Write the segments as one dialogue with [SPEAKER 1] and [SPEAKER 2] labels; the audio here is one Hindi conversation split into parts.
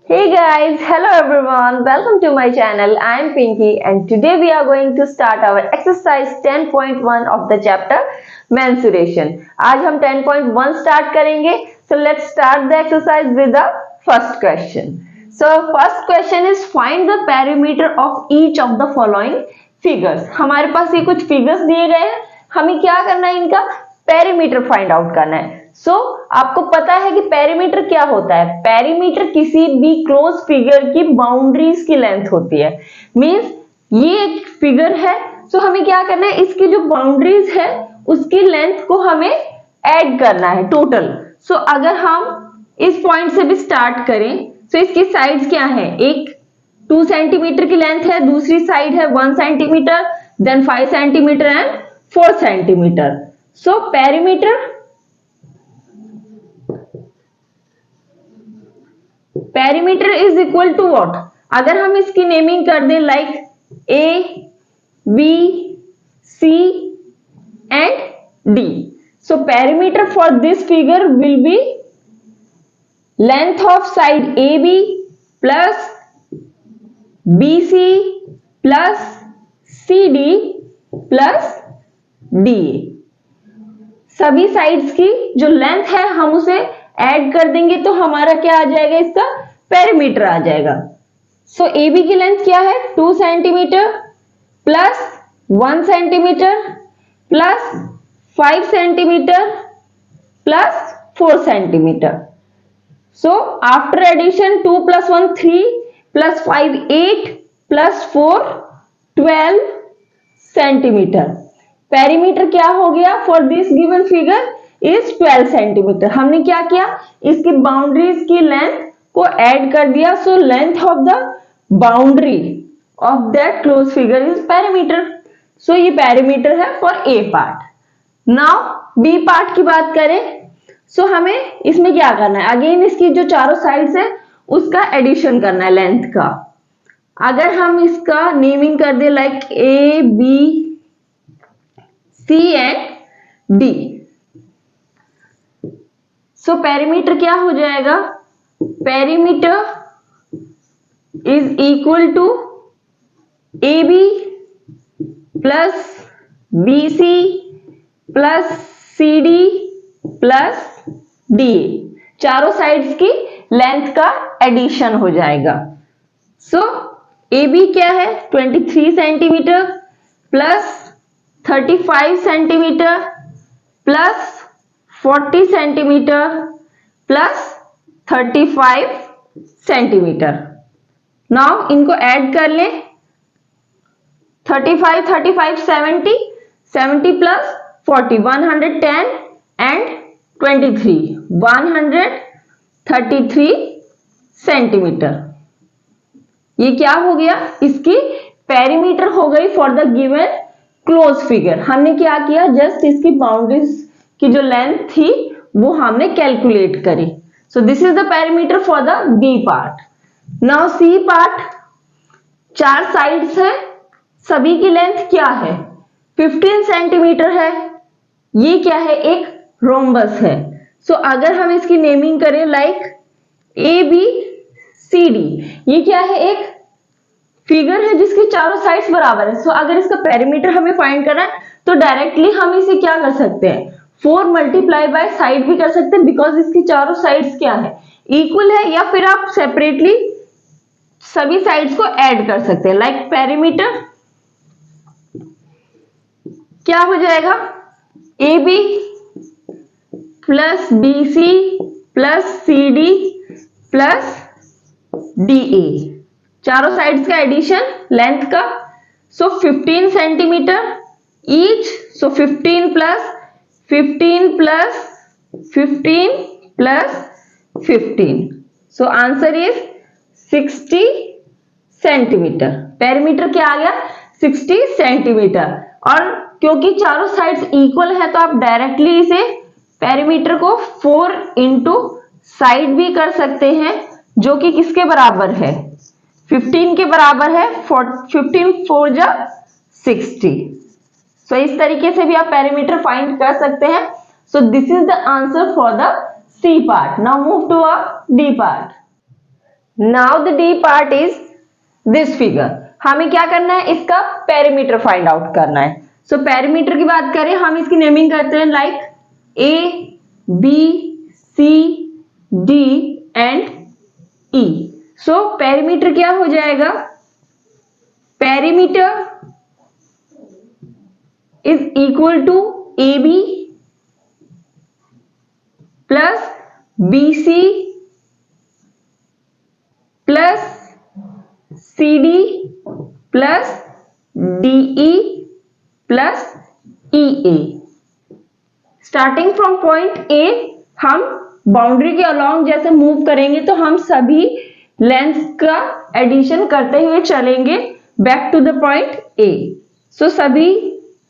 [SPEAKER 1] Hey guys, hello everyone, welcome to my channel. I am Pinky and today we are going to start our exercise 10.1 of the chapter mensuration. आज हम 10.1 start करेंगे. So let's start the exercise with the first question. So first question is find the perimeter of each of the following figures. हमारे पास ये कुछ figures दिए गए हैं, हमें क्या करना है, इनका पेरीमीटर फाइंड आउट करना है. आपको पता है कि पेरीमीटर क्या होता है. पेरीमीटर किसी भी क्लोज फिगर की बाउंड्रीज की लेंथ होती है. मींस ये एक फिगर है, हमें क्या करना है, इसकी जो बाउंड्रीज है उसकी लेंथ को हमें ऐड करना है टोटल. अगर हम इस पॉइंट से भी स्टार्ट करें तो इसकी साइड्स क्या है, एक 2 सेंटीमीटर की लेंथ है, दूसरी साइड है 1 centimetre, then 5 centimetre and 4 centimetre. Perimeter is equal to what. अगर हम इसकी नेमिंग कर दें like A B C and D. Perimeter for this figure will be length of side A B plus B C plus C D plus D. सभी साइड्स की जो लेंथ है हम उसे ऐड कर देंगे तो हमारा क्या आ जाएगा, इसका पेरीमीटर आ जाएगा. ए बी की लेंथ क्या है, 2 centimetre plus 1 centimetre plus 5 centimetre plus 4 centimetre. After addition 2 + 1 3 + 5 8 + 4 12 centimetre. Perimeter क्या हो गया for this given figure is 12 centimetre. हमने क्या किया, इसकी बाउंड्रीज की लेंथ को ऐड कर दिया. Length of the boundary of that close figure is perimeter. ये पेरीमीटर है for A part. Now B part की बात करें हमें इसमें क्या करना है, अगेन इसकी जो चारों साइड्स है उसका एडिशन करना है लेंथ का. अगर हम इसका नेमिंग कर दे like A B C and D. Perimeter क्या हो जाएगा, perimeter is equal to A B plus B C plus C D plus D. चारों साइड्स की लेंथ का एडिशन हो जाएगा. ए बी क्या है 23 centimetre plus 35 centimetre plus 40 centimetre plus 35 centimetre. Now इनको ऐड कर लें, 35 35 70 70 प्लस 40 110 एंड 23 133 सेंटीमीटर. ये क्या हो गया, इसकी पेरीमीटर हो गई for the given close figure. हमने क्या किया, जस्ट इसकी बाउंड्रीज की जो लेंथ थी वो हमने कैलकुलेट करी. This is the perimeter for the B part. Now C part, 4 sides है, सभी की लेंथ क्या है 15 सेंटीमीटर है. ये क्या है, एक रोम्बस है. अगर हम इसकी नेमिंग करें like A B C D, ये क्या है, एक फिगर है जिसकी चारों साइड्स बराबर है. अगर इसका पेरीमीटर हमें फाइंड करना है तो डायरेक्टली हम इसे क्या कर सकते हैं, 4 मल्टीप्लाई बाय साइड भी कर सकते हैं बिकॉज इसकी चारों साइड्स क्या है, इक्वल है. या फिर आप सेपरेटली सभी साइड्स को ऐड कर सकते हैं. लाइक पेरीमीटर क्या हो जाएगा, A B plus B C plus C D plus D A. चारों साइड्स का एडिशन लेंथ का. 15 centimetre each. 15 plus 15 plus 15 plus 15. Answer is 60 centimetre. Perimeter क्या आ गया, 60 सेंटीमीटर. और क्योंकि चारों साइड्स इक्वल है तो आप डायरेक्टली इसे पेरीमीटर को 4 इंटू साइड भी कर सकते हैं, जो कि किसके बराबर है, 15 के बराबर है. 15 4 जा 60. इस तरीके से भी आप पेरीमीटर फाइंड कर सकते हैं. This is the answer for the C part. Now move to a D part. Now the D part is this figure. हमें क्या करना है, इसका पेरीमीटर फाइंड आउट करना है। सो पेरीमीटर की बात करें, हम इसकी नेमिंग करते हैं like A B C D and E. So perimeter क्या हो जाएगा, perimeter is equal to A B plus B C plus C D plus D E plus E A. Starting from point A हम बाउंड्री के अलोंग जैसे मूव करेंगे तो हम सभी लेंथ का एडिशन करते हुए चलेंगे back to the point A. So सभी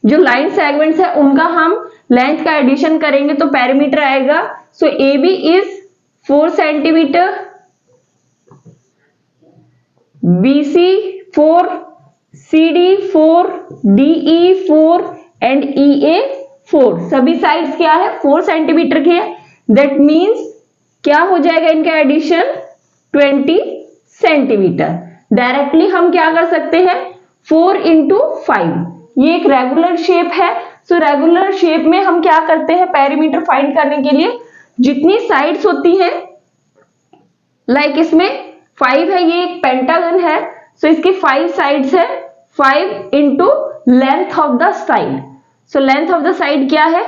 [SPEAKER 1] जो लाइन सेगमेंट्स है उनका हम लेंथ का एडिशन करेंगे तो पेरीमीटर आएगा। So A B is 4 centimetre, BC 4, CD 4, DE 4 and EA 4। सभी साइड्स क्या है, 4 सेंटीमीटर के है। दैट मीन्स क्या हो जाएगा इनका एडिशन 20 सेंटीमीटर। डायरेक्टली हम क्या कर सकते हैं, 4 इंटू 5। ये एक रेगुलर शेप है। सो रेगुलर शेप में हम क्या करते हैं, पेरीमीटर फाइंड करने के लिए जितनी साइड्स होती है, लाइक इसमें 5 है, ये एक पेंटागन है। सो इसकी 5 साइड्स है, 5 into length of the side. So length of the side क्या है,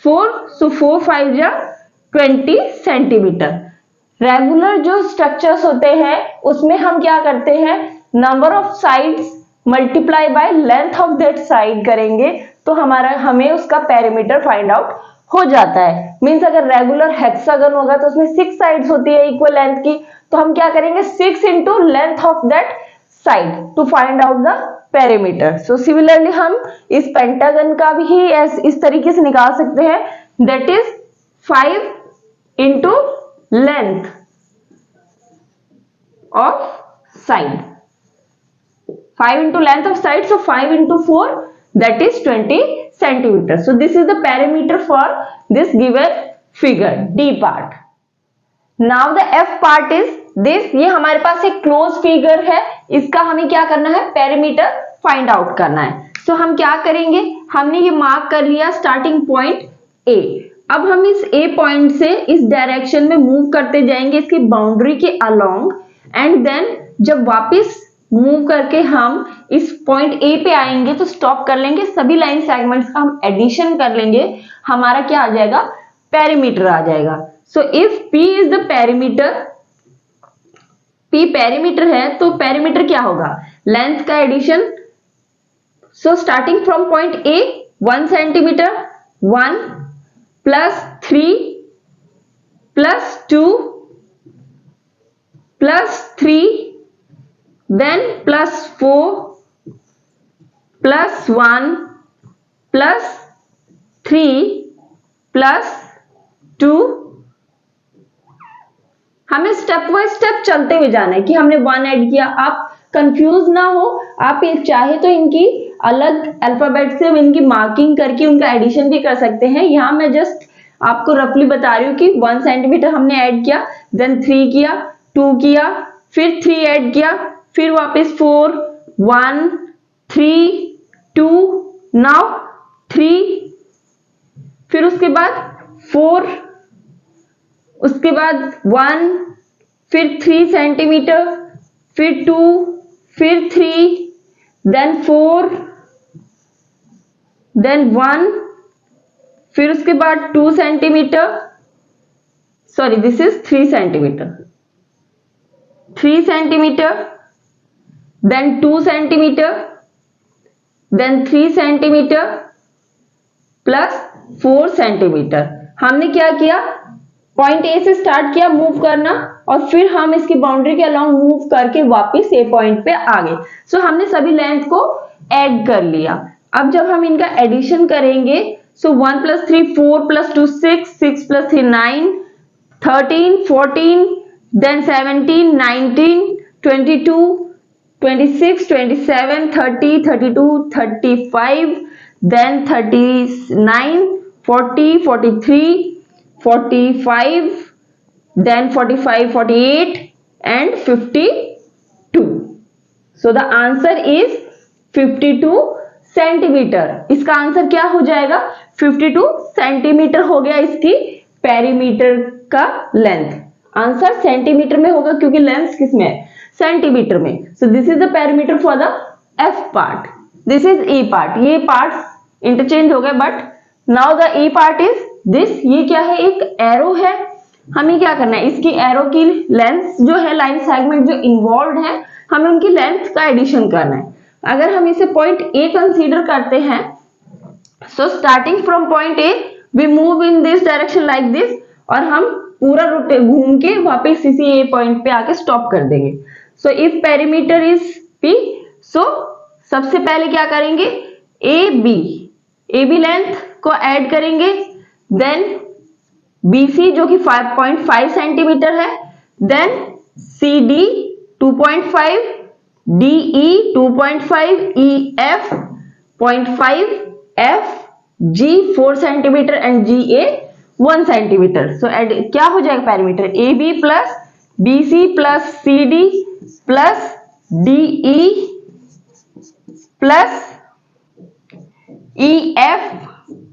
[SPEAKER 1] 4। सो 4 5 जा 20 सेंटीमीटर। रेगुलर जो स्ट्रक्चर्स होते हैं उसमें हम क्या करते हैं, number of sides multiply by length of that side करेंगे तो हमें उसका पेरीमीटर फाइंड आउट हो जाता है। मींस अगर रेगुलर हेक्सागन होगा तो उसमें 6 साइड्स होती है इक्वल लेंथ की, तो हम क्या करेंगे 6 into length of that side to find out the perimeter. So similarly हम इस पेंटागन का भी इस तरीके से निकाल सकते हैं, that is 5 into length of side, 5 into length of side, so 5 into 4 that is 20 centimeter. So this is the perimeter for this given figure D part. Now the F part is this, ये हमारे पास एक क्लोज फिगर है, इसका हमें क्या करना है, पेरीमीटर फाइंड आउट करना है। तो हम क्या करेंगे, हमने ये मार्क कर लिया स्टार्टिंग पॉइंट A। अब हम इस A पॉइंट से इस डायरेक्शन में मूव करते जाएंगे इसकी बाउंड्री के अलोंग, एंड देन जब वापस मूव करके हम इस पॉइंट A पे आएंगे तो स्टॉप कर लेंगे, सभी लाइन सेगमेंट्स का हम एडिशन कर लेंगे, हमारा क्या आ जाएगा, पेरीमीटर आ जाएगा। So if P is the perimeter, P perimeter है तो पेरीमीटर क्या होगा, लेंथ का addition. So starting from point A 1 centimetre, 1 plus 3 plus 2 plus 3 then plus 4 plus 1 plus 3 plus 2। हमें स्टेप बाय स्टेप चलते हुए जाना है कि हमने 1 ऐड किया। आप कंफ्यूज ना हो, आप चाहे तो इनकी अलग अल्फाबेट से इनकी मार्किंग करके उनका एडिशन भी कर सकते हैं। यहां मैं जस्ट आपको रफली बता रही हूँ कि 1 सेंटीमीटर हमने ऐड किया, देन 3 किया, 2 किया, फिर 3 ऐड किया, फिर वापस 4 1 3 2 नाउ 3, फिर उसके बाद 4, उसके बाद 1, फिर 3 सेंटीमीटर, फिर 2, फिर 3, देन 4, देन 1, फिर उसके बाद 2 centimetre, sorry this is 3 centimetre, 3 centimetre, then 2 centimetre, then 3 centimetre plus 4 centimetre. हमने क्या किया, पॉइंट A से स्टार्ट किया मूव करना, और फिर हम इसकी बाउंड्री के अलोंग मूव करके वापस A पॉइंट पे आ गए। सो हमने सभी लेंथ को ऐड कर लिया। अब जब हम इनका एडिशन करेंगे, सो 1 plus 3 4 plus 2 6, 6 plus 3 9, 13 14, then 17 19 22 26 27 30 32 35, then 39 40 43 45, then 45 48 and 52. So the answer is 52 centimetre. इसका आंसर क्या हो जाएगा? 52 सेंटीमीटर हो गया इसकी पेरीमीटर का लेंथ। आंसर सेंटीमीटर में होगा क्योंकि लेंथ किस में है? सेंटीमीटर में। So this is the perimeter for the F part, this is E part. ये पार्ट इंटरचेंज हो गए, but now the E part is this. ये क्या है? एक एरो है। हमें क्या करना है? इसकी एरो की लेंथ जो है, लाइन सेगमेंट जो इन्वॉल्व है, हमें उनकी लेंथ का एडिशन करना है। अगर हम इसे पॉइंट ए कंसीडर करते हैं, सो starting from point A V move in this direction like this, और हम पूरा रोटे घूम के वापस इसी ए पॉइंट पे आके स्टॉप कर देंगे। So if perimeter is P, so सबसे पहले क्या करेंगे? ए बी लेंथ को ऐड करेंगे, देन BC जो कि 5.5 सेंटीमीटर है, then CD 2.5, DE 2.5, EF 0.5, FG 4 centimetre and GA 1 centimetre. So क्या हो जाएगा perimeter? AB plus BC plus CD plus DE plus EF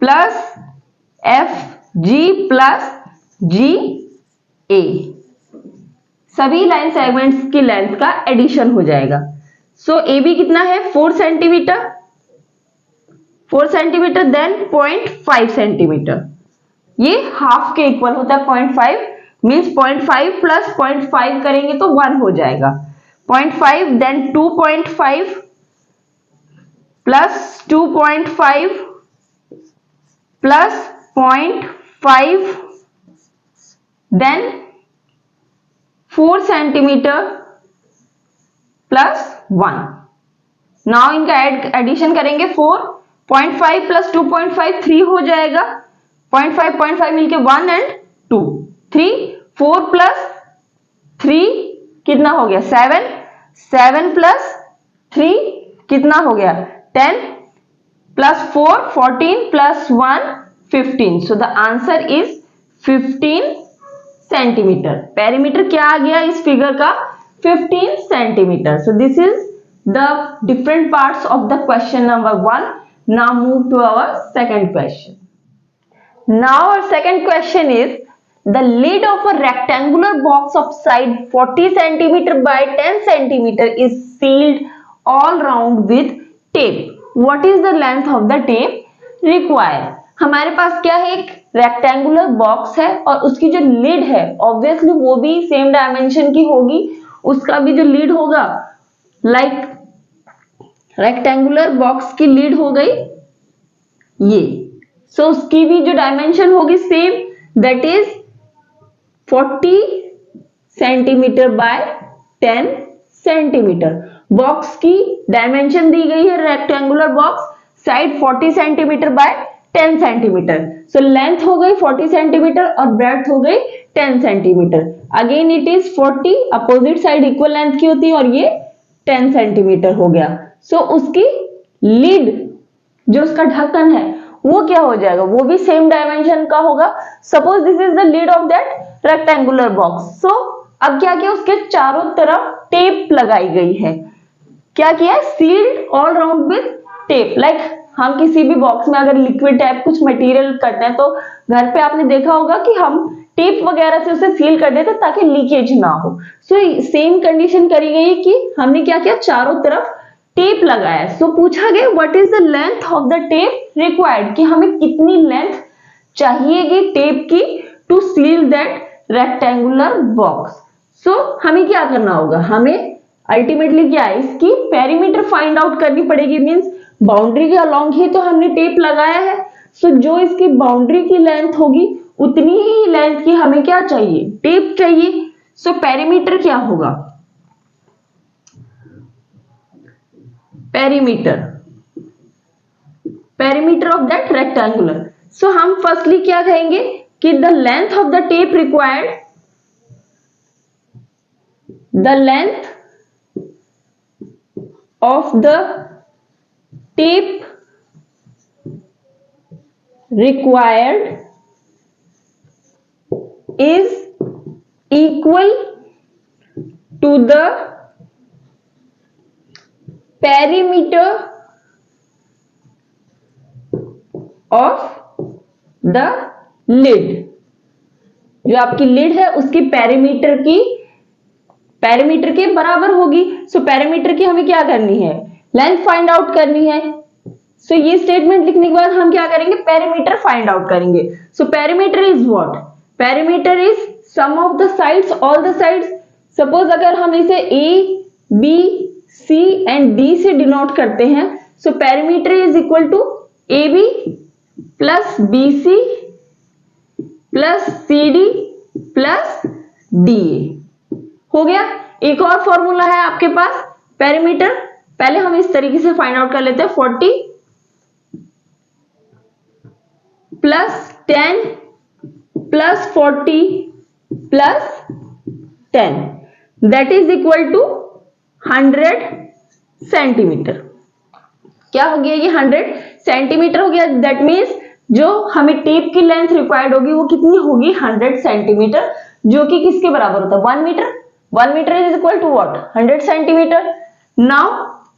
[SPEAKER 1] plus FG plus GA, सभी लाइन सेगमेंट्स की लेंथ का एडिशन हो जाएगा। सो AB कितना है? 4 सेंटीमीटर, 4 सेंटीमीटर, देन 0.5 सेंटीमीटर। ये हाफ के इक्वल होता है 0.5, मीन्स 0.5 प्लस 0.5 करेंगे तो 1 हो जाएगा। 0.5 then 2.5 plus 2.5 plus 0.5 then 4 centimetre plus 1। Now इनका एडिशन करेंगे 4.5 प्लस 2.5 3 हो जाएगा। 0.5 मिलके 1 एंड 2 3, 4 प्लस 3 कितना हो गया? 7, 7 प्लस 3 कितना हो गया? 10 plus 4 14 plus 1 15। So the answer is 15 centimetre. Perimeter क्या आ गया इस फिगर का? 15 centimetre. So this is the different parts of the question number 1. Now move to our second question. Now our second question is, the lid of a rectangular box of side 40 centimeter by 10 centimeter is sealed all round with tape. What is the length of the tape required? हमारे पास क्या है? एक रेक्टेंगुलर बॉक्स है और उसकी जो लिड है ऑब्वियसली वो भी सेम डायमेंशन की होगी। उसका भी जो लिड होगा, लाइक रेक्टेंगुलर बॉक्स की लीड हो गई ये, सो उसकी भी जो डायमेंशन होगी same, that is 40 centimetre bye 10 centimetre. Box की डायमेंशन दी गई है, rectangular box, side 40 centimetre bye 10 centimetre. So length हो गई 40 सेंटीमीटर और ब्रेड्थ हो गई 10 centimetre. Again it is 40, opposite side equal length की होती है और ये 10 सेंटीमीटर हो गया। सो उसकी लीड जो उसका ढक्कन है वो क्या हो जाएगा? वो भी सेम डायमेंशन का होगा। Suppose this is the lid of that rectangular box. So अब क्या किया? उसके चारों तरफ टेप लगाई गई है। क्या किया? Sealed all round with tape. Like हम किसी भी बॉक्स में अगर लिक्विड टाइप कुछ मटेरियल करते हैं तो घर पे आपने देखा होगा कि हम टेप वगैरह से उसे सील कर देते ताकि लीकेज ना हो। सो सेम कंडीशन करी गई कि हमने क्या किया? चारों तरफ टेप लगाया। सो पूछा गया what is the length of the tape required, कि हमें कितनी लेंथ चाहिएगी टेप की to seal that rectangular box. So हमें क्या करना होगा? हमें अल्टीमेटली क्या है? इसकी पेरीमीटर फाइंड आउट करनी पड़ेगी। मींस बाउंड्री के अलोंग ही तो हमने टेप लगाया है। सो जो इसकी बाउंड्री की लेंथ होगी उतनी ही लेंथ की हमें क्या चाहिए? टेप चाहिए। सो पेरीमीटर क्या होगा? Perimeter of that rectangular. So हम फर्स्टली क्या कहेंगे कि the length of the tape required, the length of the tape required is equal to the perimeter of the lid, जो आपकी लिड है उसकी पैरीमीटर के बराबर होगी। सो पैरीमीटर की हमें क्या करनी है, लेंथ फाइंड आउट करनी है। सो ये स्टेटमेंट लिखने के बाद हम क्या करेंगे, पैरीमीटर फाइंड आउट करेंगे। So perimeter is what, perimeter is sum of the sides, all the sides. Suppose अगर हम इसे A B C and D से डिनोट करते हैं, so perimeter is equal to A B plus B C plus C D plus D A. हो गया। एक और फॉर्मूला है आपके पास पैरीमीटर, पहले हम इस तरीके से फाइंड आउट कर लेते हैं, 40 plus 10 plus 40 plus 10 that is equal to 100 centimetre. क्या हो गया, ये 100 सेंटीमीटर हो गया। दैट मीन्स जो हमें टेप की लेंथ रिक्वायर्ड होगी वो कितनी होगी, 100 सेंटीमीटर, जो कि किसके बराबर होता है, 1 metre. 1 metre is equal to what, 100 centimetre. Now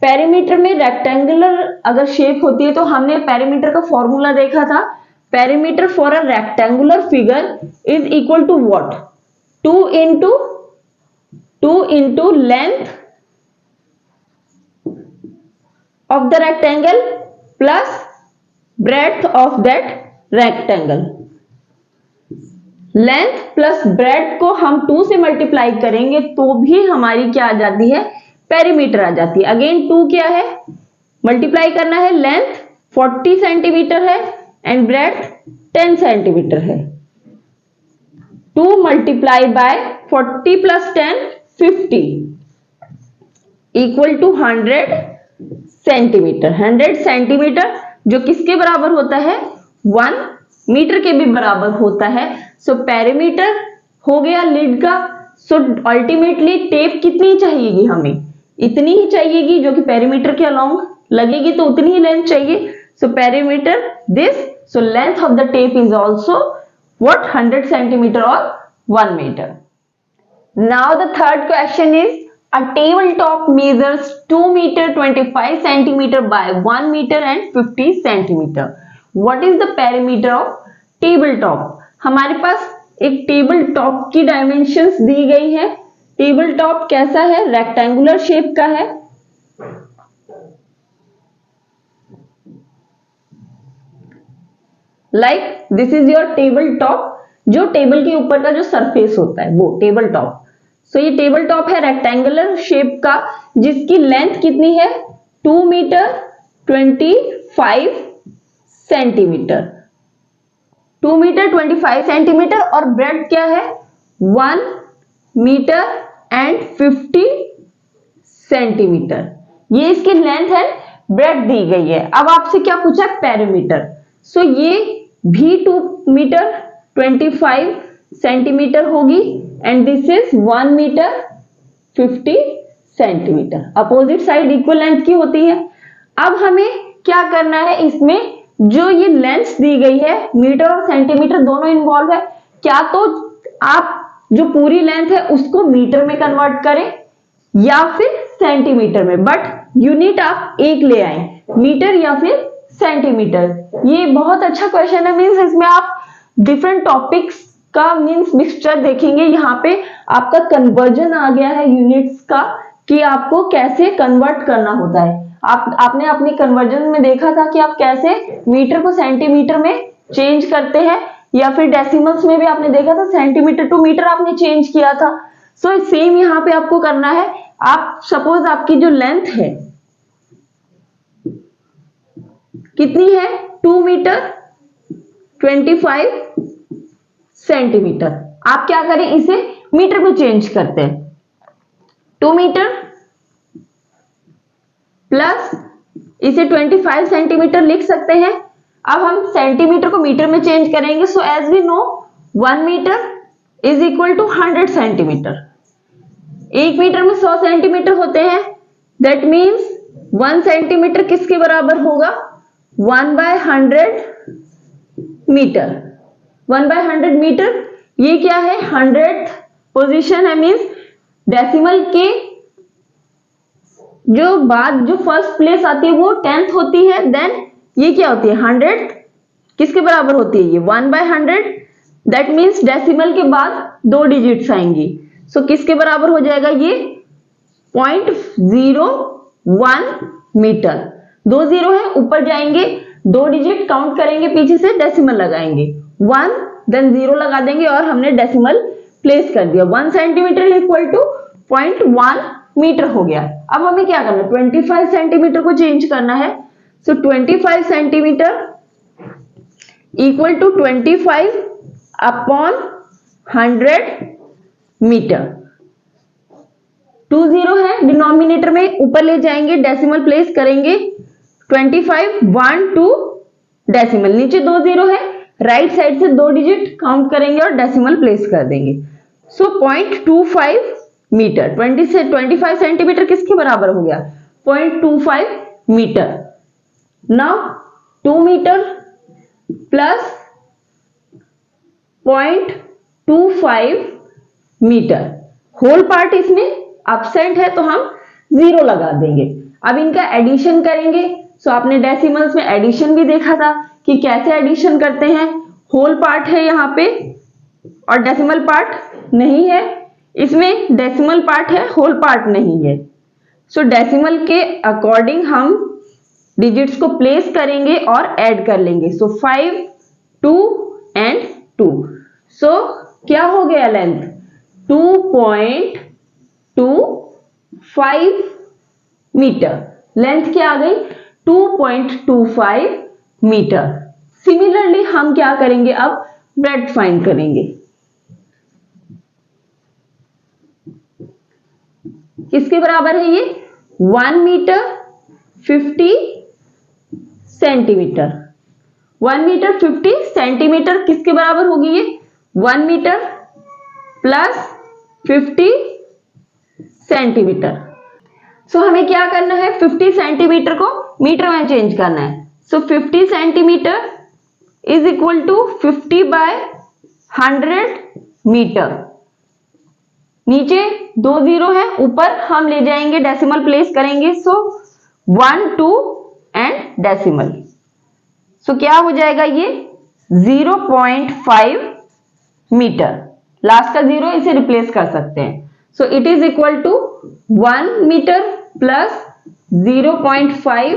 [SPEAKER 1] perimeter में रेक्टेंगुलर अगर शेप होती है तो हमने पेरीमीटर का फॉर्मूला देखा था, perimeter for a rectangular figure is equal to what, 2 into length of the rectangle plus breadth of that rectangle। Length plus breadth को हम 2 से मल्टीप्लाई करेंगे तो भी हमारी क्या आ जाती है, पेरीमीटर आ जाती है। अगेन 2 क्या है, मल्टीप्लाई करना है, लेंथ 40 सेंटीमीटर है एंड ब्रेड्थ 10 सेंटीमीटर है। 2 multiply by 40 plus 10 50 equal to 100 centimetre. 100 centimetre जो किसके बराबर होता है, 1 मीटर के भी बराबर होता है। सो पेरीमीटर हो गया लिड का। सो अल्टीमेटली टेप कितनी चाहिएगी, हमें इतनी ही चाहिएगी जो कि पेरीमीटर के अलोंग लगेगी, तो उतनी ही लेंथ चाहिए। So perimeter this, so length of the tape is also what, 100 centimetre और 1 metre. Now the third question is a tabletop measures 2 meter 25 centimeter by 1 meter and 50 centimeter. What is the perimeter of tabletop? हमारे पास एक टेबल टॉप की डायमेंशंस दी गई है। टेबल टॉप कैसा है, रेक्टेंगुलर शेप का है। Like this is your table top, जो टेबल के ऊपर का जो सरफेस होता है वो टेबल टॉप। सो ये टेबल टॉप है रेक्टेंगुलर शेप का, जिसकी लेंथ कितनी है, 2 मीटर 25 सेंटीमीटर, 2 मीटर 25 सेंटीमीटर, और ब्रेड क्या है, 1 मीटर एंड 50 सेंटीमीटर। ये इसकी लेंथ है, ब्रेड दी गई है। अब आपसे क्या पूछा, पेरीमीटर। सो ये भी 2 मीटर 25 सेंटीमीटर होगी and this is 1 metre 50 centimetre. Opposite side equal length की होती है। अब हमें क्या करना है, इसमें जो ये लेंथ दी गई है, मीटर और सेंटीमीटर दोनों इन्वॉल्व है। क्या तो आप जो पूरी लेंथ है उसको मीटर में कन्वर्ट करें या फिर सेंटीमीटर में, बट यूनिट आप एक ले आए, मीटर या फिर सेंटीमीटर। ये बहुत अच्छा क्वेश्चन है, मीन्स इसमें आप डिफरेंट टॉपिक्स का मीन्स मिक्सचर देखेंगे। यहाँ पे आपका कन्वर्जन आ गया है यूनिट्स का, कि आपको कैसे कन्वर्ट करना होता है। आपने अपनी कन्वर्जन में देखा था कि आप कैसे मीटर को सेंटीमीटर में चेंज करते हैं, या फिर डेसिमल्स में भी आपने देखा था, सेंटीमीटर टू मीटर आपने चेंज किया था। सो सेम यहाँ पे आपको करना है। आप सपोज आपकी जो लेंथ है कितनी है, 2 मीटर 25 सेंटीमीटर। आप क्या करें, इसे मीटर में चेंज करते हैं। 2 मीटर प्लस इसे 25 सेंटीमीटर लिख सकते हैं। अब हम सेंटीमीटर को मीटर में चेंज करेंगे। So as we know 1 metre is equal to 100 centimetre. 1 metre में 100 सेंटीमीटर होते हैं। दैट मीन्स 1 सेंटीमीटर किसके बराबर होगा, 1/100 मीटर। 1/100 मीटर, ये क्या है, 100th पोजीशन है, मीन्स डेसिमल के जो बाद जो फर्स्ट प्लेस आती है वो 10th होती है, देन ये क्या होती है 100 किसके बराबर होती है, ये 1/100। दैट मीन्स डेसिमल के बाद 2 डिजिट्स आएंगी। सो किसके बराबर हो जाएगा ये 0.01 मीटर। 2 0 है, ऊपर जाएंगे 2 डिजिट काउंट करेंगे, पीछे से डेसिमल लगाएंगे 1 देन 0 लगा देंगे और हमने डेसिमल प्लेस कर दिया। 1 सेंटीमीटर इक्वल टू 0.1 मीटर हो गया। अब हमें क्या करना है 25 सेंटीमीटर को चेंज करना है। So 25 centimetre equal to 25 upon 100 metre. 2 0 है डिनोमिनेटर में, ऊपर ले जाएंगे डेसिमल प्लेस करेंगे 25 1 2 डेसिमल, नीचे 2 0 है, राइट साइड से 2 डिजिट काउंट करेंगे और डेसिमल प्लेस कर देंगे। सो 0.25 मीटर। 25 सेंटीमीटर किसके बराबर हो गया 0.25 metre. Now 2 metre plus 0.25 metre, whole part इसमें एब्सेंट है तो हम 0 लगा देंगे। अब इनका एडिशन करेंगे। सो आपने डेसिमल्स में एडिशन भी देखा था कि कैसे एडिशन करते हैं। होल पार्ट है यहाँ पे और डेसिमल पार्ट नहीं है, इसमें डेसिमल पार्ट है होल पार्ट नहीं है। सो डेसिमल के अकॉर्डिंग हम डिजिट्स को प्लेस करेंगे और ऐड कर लेंगे। सो 5 2 एंड 2। सो क्या हो गया लेंथ 2.25 मीटर। लेंथ क्या आ गई 2.25 मीटर। सिमिलरली हम क्या करेंगे अब ब्रेड्थ फाइंड करेंगे। किसके बराबर है ये 1 मीटर 50 सेंटीमीटर। 1 मीटर 50 सेंटीमीटर किसके बराबर होगी ये 1 मीटर प्लस 50 सेंटीमीटर। सो हमें क्या करना है 50 सेंटीमीटर को मीटर में चेंज करना है। So 50 centimetre is equal to 50/100 metre. नीचे 2 0 है, ऊपर हम ले जाएंगे डेसिमल प्लेस करेंगे। सो 1 2 एंड डेसिमल। सो क्या हो जाएगा ये 0.5 मीटर। लास्ट का 0 इसे रिप्लेस कर सकते हैं। So it is equal to 1 metre plus 0.5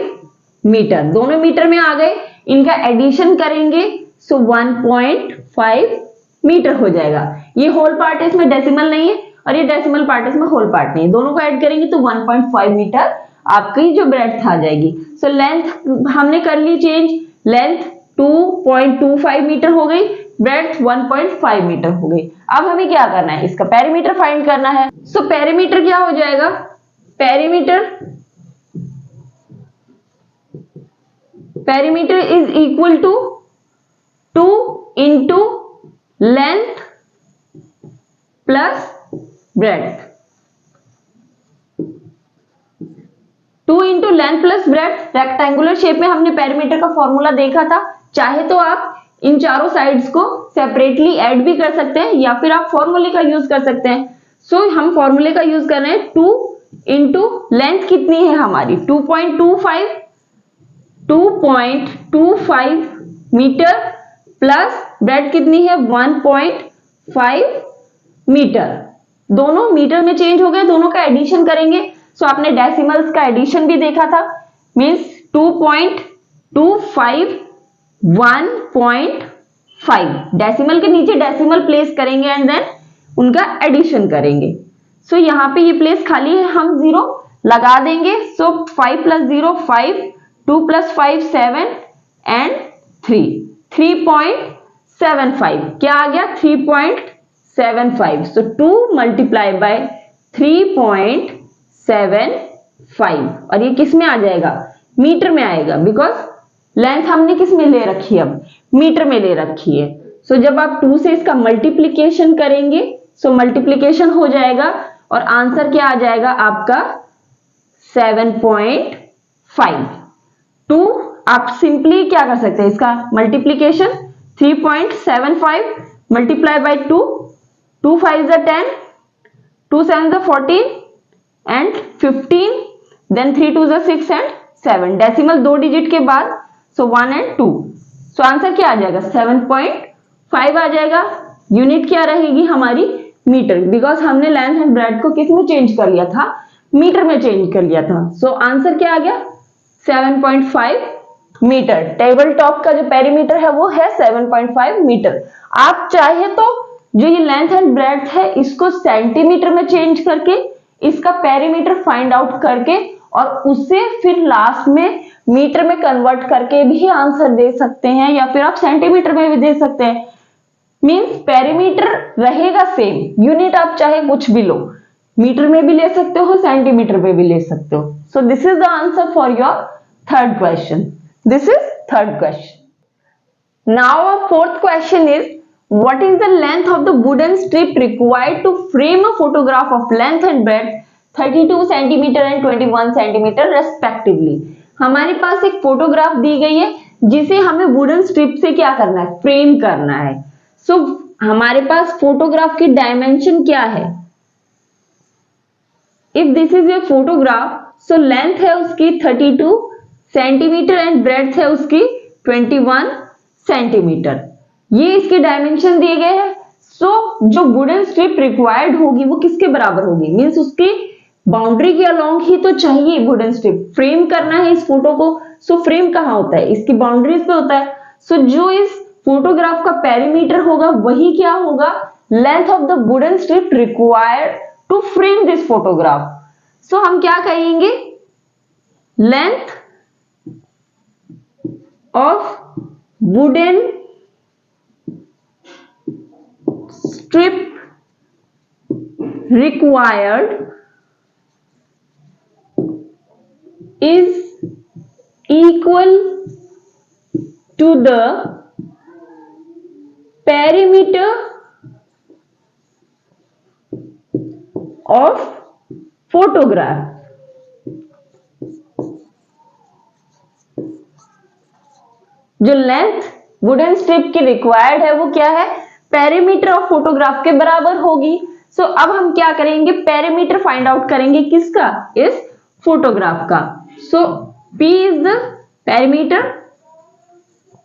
[SPEAKER 1] metre. दोनों मीटर में आ गए, इनका एडिशन करेंगे। सो 1.5 मीटर हो जाएगा। ये होल पार्ट है, इसमें डेसिमल नहीं है, और ये डेसिमल पार्ट है, इसमें होल पार्ट नहीं है। दोनों को ऐड करेंगे तो 1.5 मीटर आपकी जो ब्रेड्थ आ जाएगी। सो लेंथ हमने कर ली चेंज, लेंथ 2.25 मीटर हो गई, ब्रेड्थ 1.5 मीटर हो गई। अब हमें क्या करना है इसका पेरीमीटर फाइंड करना है। सो पेरीमीटर क्या हो जाएगा perimeter is equal to 2 into length plus breadth. 2 into length plus breadth. Rectangular shape में हमने पेरीमीटर का फॉर्मूला देखा था। चाहे तो आप इन चारों साइड्स को सेपरेटली ऐड भी कर सकते हैं या फिर आप फॉर्मूले का यूज कर सकते हैं। सो हम फॉर्मूले का यूज कर रहे हैं। 2 इंटू लेंथ कितनी है हमारी 2.25 मीटर प्लस ब्रेड्थ कितनी है 1.5 मीटर। दोनों मीटर में चेंज हो गए, दोनों का एडिशन करेंगे। सो आपने डेसिमल्स का एडिशन भी देखा था, मींस 2.25 1.5। डेसिमल के नीचे डेसिमल प्लेस करेंगे एंड देन उनका एडिशन करेंगे। सो यहाँ पे ये प्लेस खाली है, हम 0 लगा देंगे। सो 5 + 0 5, 2 + 5 7 एंड 3.75 क्या आ गया 3.75। सो 2 × 3.75 और ये किस में आ जाएगा मीटर में आएगा, बिकॉज लेंथ हमने किस में ले रखी है अब मीटर में ले रखी है। सो जब आप 2 से इसका मल्टीप्लीकेशन करेंगे सो मल्टीप्लीकेशन हो जाएगा और आंसर क्या आ जाएगा आपका 7.5। 2 आप सिंपली क्या कर सकते हैं इसका multiplication 3.75 × 2, 2 5 10, 2 7 the 14 and 15, then 3 2 the 6 and 7, decimal 2 digit के बाद, सो 1 and 2, सो आंसर क्या आ जाएगा 7.5 आ जाएगा। यूनिट क्या रहेगी हमारी मीटर, बिकॉज हमने लेंथ एंड ब्रेड्थ को किस में चेंज कर लिया था, मीटर में चेंज कर लिया था। सो आंसर क्या आ गया 7.5 मीटर। टेबल टॉप का जो पेरीमीटर है वो है 7.5 मीटर। आप चाहे तो जो ये लेंथ एंड ब्रेड्थ है इसको सेंटीमीटर में चेंज करके इसका पेरीमीटर फाइंड आउट करके और उसे फिर लास्ट में मीटर में कन्वर्ट करके भी आंसर दे सकते हैं, या फिर आप सेंटीमीटर में भी दे सकते हैं। मींस पेरीमीटर रहेगा सेम, यूनिट आप चाहे कुछ भी लो, मीटर में भी ले सकते हो, सेंटीमीटर में भी ले सकते हो। So this is the answer for your third question. This is third question. Now our fourth question is, what is the length of the wooden strip required to frame a photograph of length and breadth 32 cm and 21 cm respectively? हमारे पास एक फोटोग्राफ दी गई है जिसे हमें वुडन स्ट्रिप से क्या करना है, फ्रेम करना है। सो हमारे पास फोटोग्राफ की डायमेंशन क्या है, if this is your photograph, so length है उसकी 32 सेंटीमीटर एंड ब्रेड्थ है उसकी 21 सेंटीमीटर। ये इसके डायमेंशन दिए गए हैं। सो जो वुडन स्ट्रिप रिक्वायर्ड होगी वो किसके बराबर होगी, मींस उसकी बाउंड्री के अलोंग ही तो चाहिए वुडन स्ट्रिप, फ्रेम करना है इस फोटो को। सो फ्रेम कहाँ होता है, इसकी बाउंड्रीज पे होता है। सो जो इस फोटोग्राफ का पेरीमीटर होगा वही क्या होगा, length of the wooden strip required to frame this photograph. So हम क्या कहेंगे, length of wooden strip required is equal to the perimeter of photograph। जो लेंथ वुडन स्ट्रिप की रिक्वायर्ड है वो क्या है, पेरीमीटर ऑफ फोटोग्राफ के बराबर होगी। सो अब हम क्या करेंगे, पेरीमीटर फाइंड आउट करेंगे किसका, इस फोटोग्राफ का। सो P is the perimeter,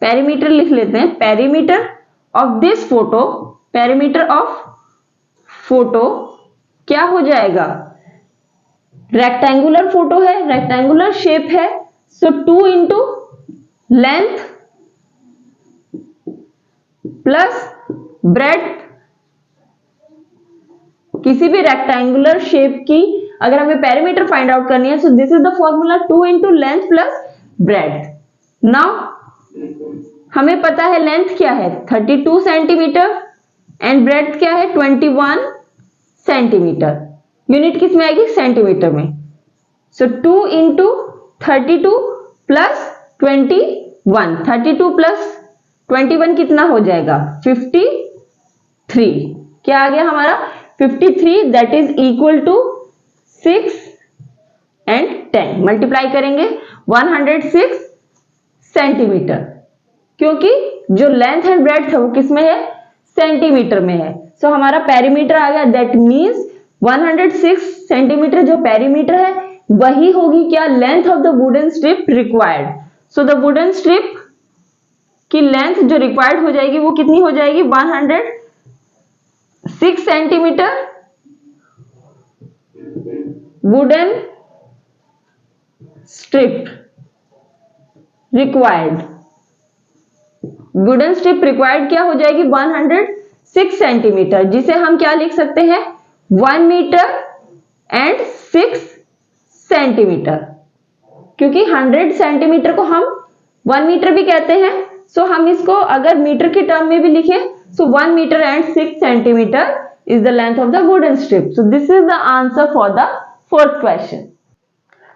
[SPEAKER 1] perimeter लिख लेते हैं, perimeter of this photo, perimeter of photo क्या हो जाएगा, रेक्टेंगुलर फोटो है, रेक्टेंगुलर शेप है। सो 2 इंटू लेंथ प्लस ब्रेड्थ, किसी भी रेक्टेंगुलर शेप की अगर हमें पेरीमीटर फाइंड आउट करनी है, so this is the formula 2 into length plus breadth. Now हमें पता है लेंथ क्या है 32 सेंटीमीटर एंड ब्रेड्थ क्या है 21 सेंटीमीटर। यूनिट किस में आएगी, सेंटीमीटर में। सो 2 इंटू 32 प्लस 21, 32 प्लस 21 कितना हो जाएगा 53। क्या आ गया हमारा 53, that is equal to 6 and 10, multiply करेंगे 106 सेंटीमीटर, क्योंकि जो लेंथ एंड ब्रेड्थ है वो किस में है, सेंटीमीटर में है। सो हमारा पेरीमीटर आ गया, दैट मींस 106 सेंटीमीटर जो पेरीमीटर है वही होगी क्या, length of the wooden strip required. So the wooden strip की लेंथ जो रिक्वायर्ड हो जाएगी वो कितनी हो जाएगी 106 centimetre wooden strip required. Wooden strip required क्या हो जाएगी 106 सेंटीमीटर, जिसे हम क्या लिख सकते हैं 1 मीटर एंड 6 सेंटीमीटर, क्योंकि 100 सेंटीमीटर को हम 1 मीटर भी कहते हैं। सो हम इसको अगर मीटर के टर्म में भी लिखे, so 1 metre and 6 centimetre is the length of the wooden strip. So this is the answer for the fourth question.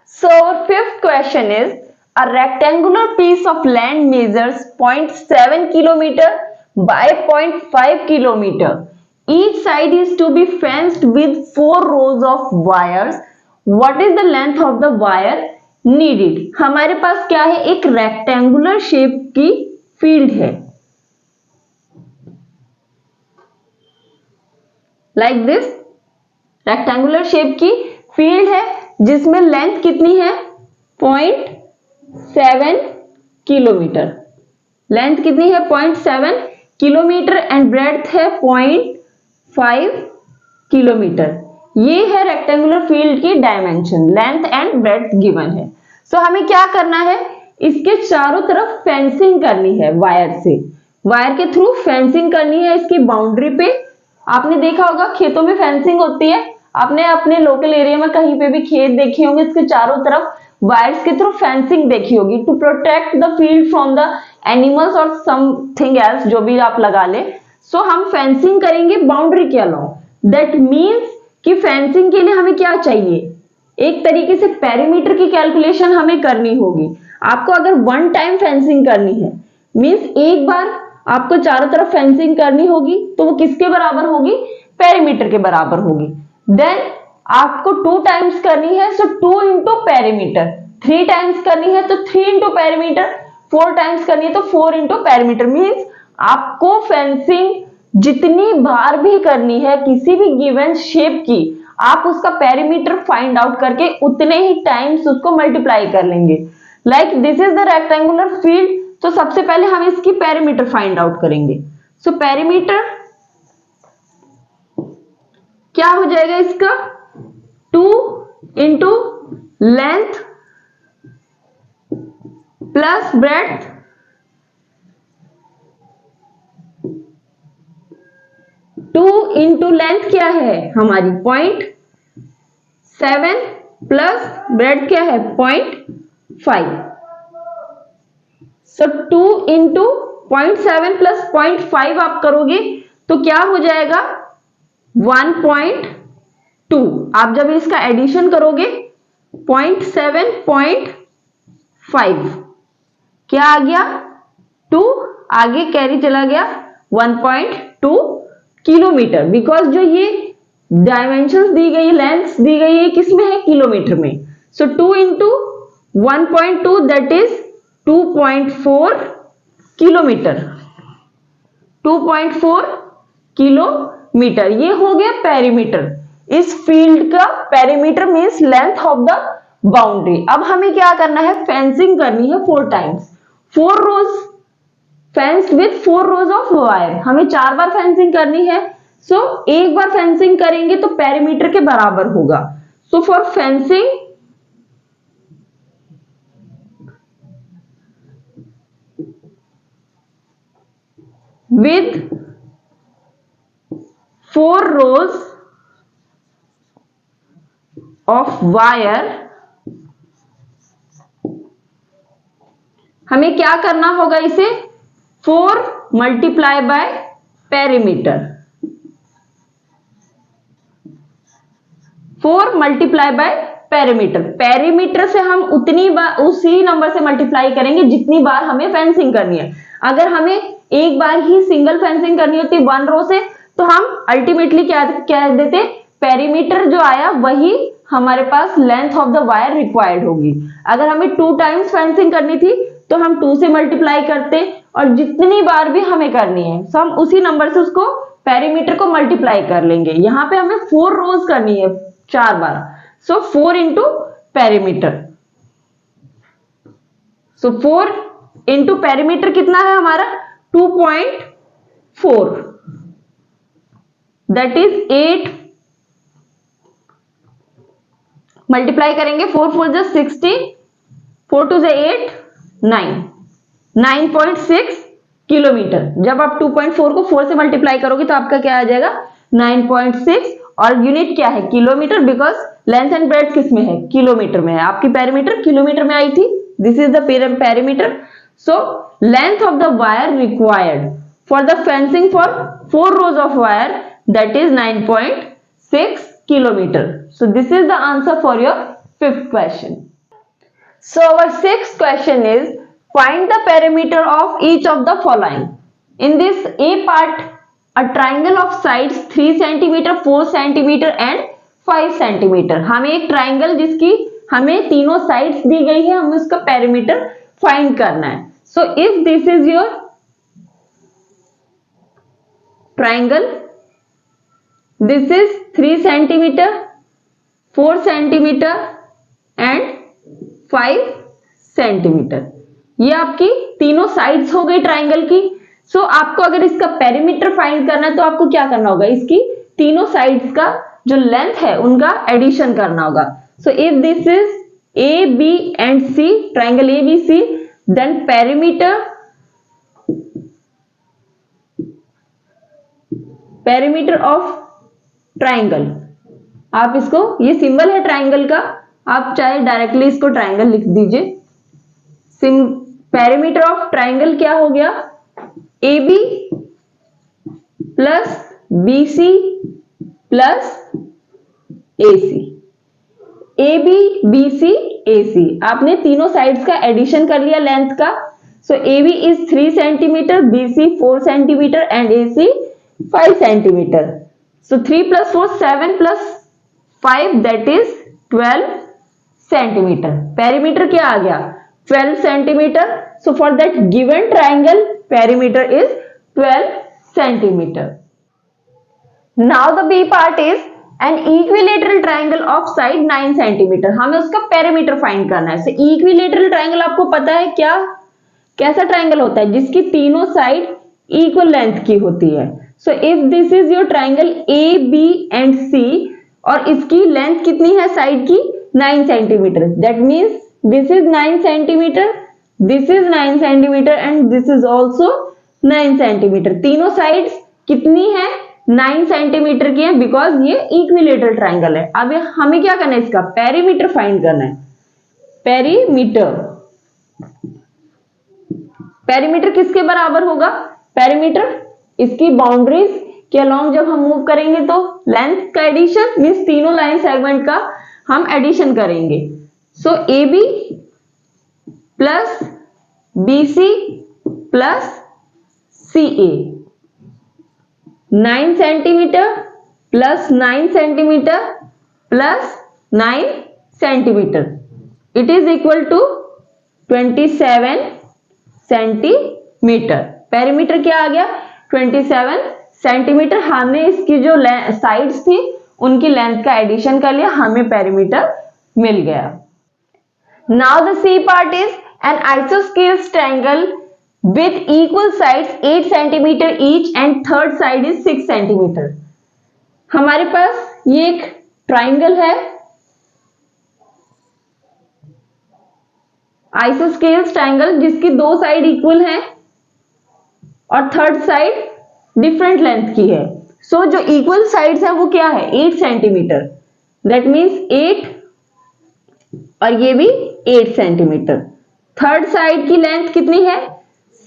[SPEAKER 1] So our fifth question is, a rectangular piece of land measures 0.7 kilometer by 0.5 kilometer. Each side is to be fenced with 4 rows of wires. What is the length of the wire needed? हमारे पास क्या है, एक रेक्टेंगुलर शेप की फील्ड है, like this रेक्टेंगुलर शेप की फील्ड है जिसमें लेंथ कितनी है 0.7 किलोमीटर, लेंथ कितनी है 0.7 किलोमीटर एंड ब्रेड्थ है 0.5 किलोमीटर। ये है रेक्टेंगुलर फील्ड की dimension, length and breadth given है। सो हमें क्या करना है, इसके चारों तरफ फेंसिंग करनी है वायर से, वायर के थ्रू फेंसिंग करनी है इसकी बाउंड्री पे। आपने देखा होगा खेतों में फेंसिंग होती है, आपने अपने लोकल एरिया में कहीं पे भी खेत देखे होंगे, इसके चारों तरफ वायर्स के थ्रू फेंसिंग देखी होगी to protect the field from the animals और समथिंग एल्स, जो भी आप लगा ले। सो हम फेंसिंग करेंगे बाउंड्री के अलाउंग। दैट मीन्स कि फेंसिंग के लिए हमें क्या चाहिए, एक तरीके से पेरीमीटर की कैलकुलेशन हमें करनी होगी। आपको अगर वन टाइम फेंसिंग करनी है, मीन्स एक बार आपको चारों तरफ फेंसिंग करनी होगी, तो वो किसके बराबर होगी, पेरीमीटर के बराबर होगी। देन आपको 2 टाइम्स करनी है, सो 2 इंटू पेरीमीटर। 3 टाइम्स करनी है तो 3 इंटू पेरीमीटर। 4 टाइम्स करनी है तो 4 इंटू पेरीमीटर। मीन्स आपको फेंसिंग जितनी बार भी करनी है किसी भी गिवन शेप की, आप उसका पेरीमीटर फाइंड आउट करके उतने ही टाइम्स उसको मल्टीप्लाई कर लेंगे। Like this is the rectangular field, तो सबसे पहले हम इसकी पेरीमीटर फाइंड आउट करेंगे। सो पेरीमीटर क्या हो जाएगा इसका, 2 into length plus breadth two into length क्या है हमारी 0.7 प्लस ब्रेड क्या है 0.5। सो 2 इंटू 0.7 प्लस 0.5 आप करोगे तो क्या हो जाएगा 1.2। आप जब इसका एडिशन करोगे 0.7 0.5 क्या आ गया 2, आगे कैरी चला गया 1.2 किलोमीटर। बिकॉज जो ये डायमेंशंस दी गई, लेंथ दी गई है किसमें है, किलोमीटर में। So 2 into 1.2 that is 2.4 kilometre, 2.4 kilometre. ये हो गया पेरीमीटर। इस फील्ड का perimeter means length of the boundary. अब हमें क्या करना है, फेंसिंग करनी है 4 times, 4 rows fence with 4 rows of wire. हमें 4 बार फेंसिंग करनी है। सो एक बार फेंसिंग करेंगे तो पेरीमीटर के बराबर होगा। So for fencing with 4 rows of wire हमें क्या करना होगा, इसे 4 multiply by perimeter, 4 multiply by perimeter. Perimeter से हम उतनी बार उसी नंबर से मल्टीप्लाई करेंगे जितनी बार हमें फेंसिंग करनी है। अगर हमें एक बार ही सिंगल फेंसिंग करनी होती 1 रो से, तो हम अल्टीमेटली क्या कह देते, पेरीमीटर जो आया वही हमारे पास length of the wire required होगी। अगर हमें 2 टाइम्स फेंसिंग करनी थी तो हम 2 से मल्टीप्लाई करते, और जितनी बार भी हमें करनी है तो हम उसी नंबर से उसको पेरीमीटर को मल्टीप्लाई कर लेंगे। यहां पे हमें 4 रोज करनी है 4 बार। सो 4 इंटू पेरीमीटर, सो 4 इंटू पेरीमीटर कितना है हमारा 2.4 दैट इज 8 मल्टीप्लाई करेंगे 4 4 जा 16, 4 2 जा 8 9, 9.6 किलोमीटर। जब आप 2.4 को 4 से मल्टीप्लाई करोगे तो आपका क्या आ जाएगा 9.6, और यूनिट क्या है kilometre, because length and breadth किस में है, किलोमीटर में है। आपकी पेरीमीटर किलोमीटर में आई थी, this is the perimeter. So length of the wire required for the fencing for 4 rows of wire that is 9.6 kilometer. So this is the answer for your 5th question. So our 6th question is find the perimeter of each of the following. In this A part, a triangle of sides 3 cm, 4 cm and 5 cm. हमें एक ट्राइंगल जिसकी हमें तीनों साइड्स दी गई है, हमें उसका पेरीमीटर फाइंड करना है। So if this is your triangle, this is 3 centimetre, 4 centimetre and 5 centimetre. ये आपकी तीनों साइड्स हो गई ट्राइंगल की। सो आपको अगर इसका पेरीमीटर फाइंड करना है तो आपको क्या करना होगा, इसकी तीनों साइड्स का जो लेंथ है उनका एडिशन करना होगा। So if this is A B and C, triangle A B C, then perimeter of triangle, आप इसको, ये सिंबल है ट्राइंगल का, आप चाहे डायरेक्टली इसको ट्राइंगल लिख दीजिए। पेरीमीटर ऑफ ट्राइंगल क्या हो गया, A B plus B C plus A C, A B B C A C, आपने तीनों साइड्स का एडिशन कर लिया लेंथ का। So A B is 3 centimetre, B C 4 centimetre and A C 5 centimetre. So 3 + 4 7 + 5 that is 12 centimetre. Perimeter क्या आ गया, 12 centimetre. So for that given triangle perimeter is 12 centimetre. Now the B part is an equilateral triangle of side 9 centimetre. हमें उसका पेरीमीटर फाइंड करना है। इक्विलेटरल ट्राइंगल आपको पता है क्या, कैसा ट्राइंगल होता है, जिसकी तीनों साइड इक्वल लेंथ की होती है। So if this is your triangle A B and C और इसकी लेंथ कितनी है साइड की, 9 centimetre, that means this is 9 centimetre, this is 9 centimetre and this is also 9 centimetre. तीनों साइड्स कितनी है, 9 सेंटीमीटर की है, बिकॉज ये इक्विलेटरल ट्राइंगल है। अब हमें क्या करना है, इसका पेरीमीटर फाइंड करना है। पेरीमीटर किसके बराबर होगा, पेरीमीटर इसकी बाउंड्रीज के अलोंग जब हम मूव करेंगे तो लेंथ का एडिशन मीन्स तीनों लाइन सेगमेंट का हम एडिशन करेंगे। So A B plus B C plus C A, 9 centimetre plus 9 centimetre plus 9 centimetre, it is equal to 27 centimetre. Perimeter क्या आ गया, 27 सेंटीमीटर। हमने इसकी जो साइड्स थी उनकी लेंथ का एडिशन कर लिया, हमें पेरीमीटर मिल गया। Now the C part is an isosceles triangle with equal sides 8 centimetre each and third side is 6 centimetre. हमारे पास ये एक ट्राइंगल है, आइसोस्केल्स ट्राइंगल, जिसकी दो साइड इक्वल हैं और थर्ड साइड डिफरेंट लेंथ की है। सो जो इक्वल साइड्स है वो क्या है, 8 सेंटीमीटर, दैट मीन्स 8 और ये भी 8 सेंटीमीटर। थर्ड साइड की लेंथ कितनी है,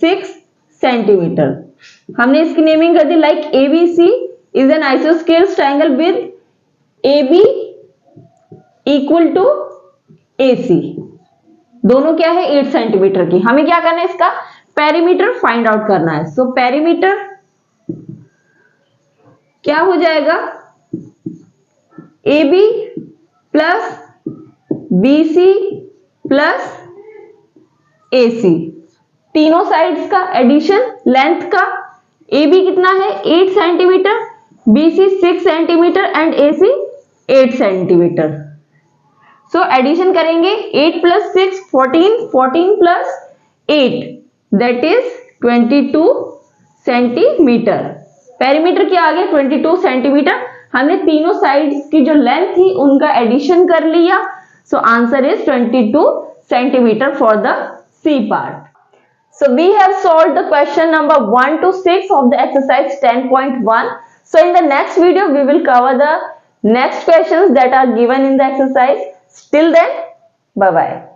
[SPEAKER 1] 6 सेंटीमीटर। हमने इसकी नेमिंग कर दी like ABC is an isosceles triangle with AB equal to AC, दोनों क्या है 8 सेंटीमीटर की। हमें क्या करना है, इसका पेरीमीटर फाइंड आउट करना है। सो पेरीमीटर क्या हो जाएगा, AB plus BC plus AC, तीनों साइड्स का एडिशन लेंथ का। AB कितना है 8 centimetre, BC 6 centimetre and AC 8 centimetre. So addition करेंगे 8 + 6 14, 14 + 8 दैट इज 22 सेंटीमीटर। पेरीमीटर क्या आ गया 22 सेंटीमीटर। हमने तीनों साइड्स की जो लेंथ थी उनका एडिशन कर लिया। So answer is 22 centimetre for the C part. So we have solved the question number 1 to 6 of the exercise 10.1. So in the next video we will cover the next questions that are given in the exercise. Till then, bye bye.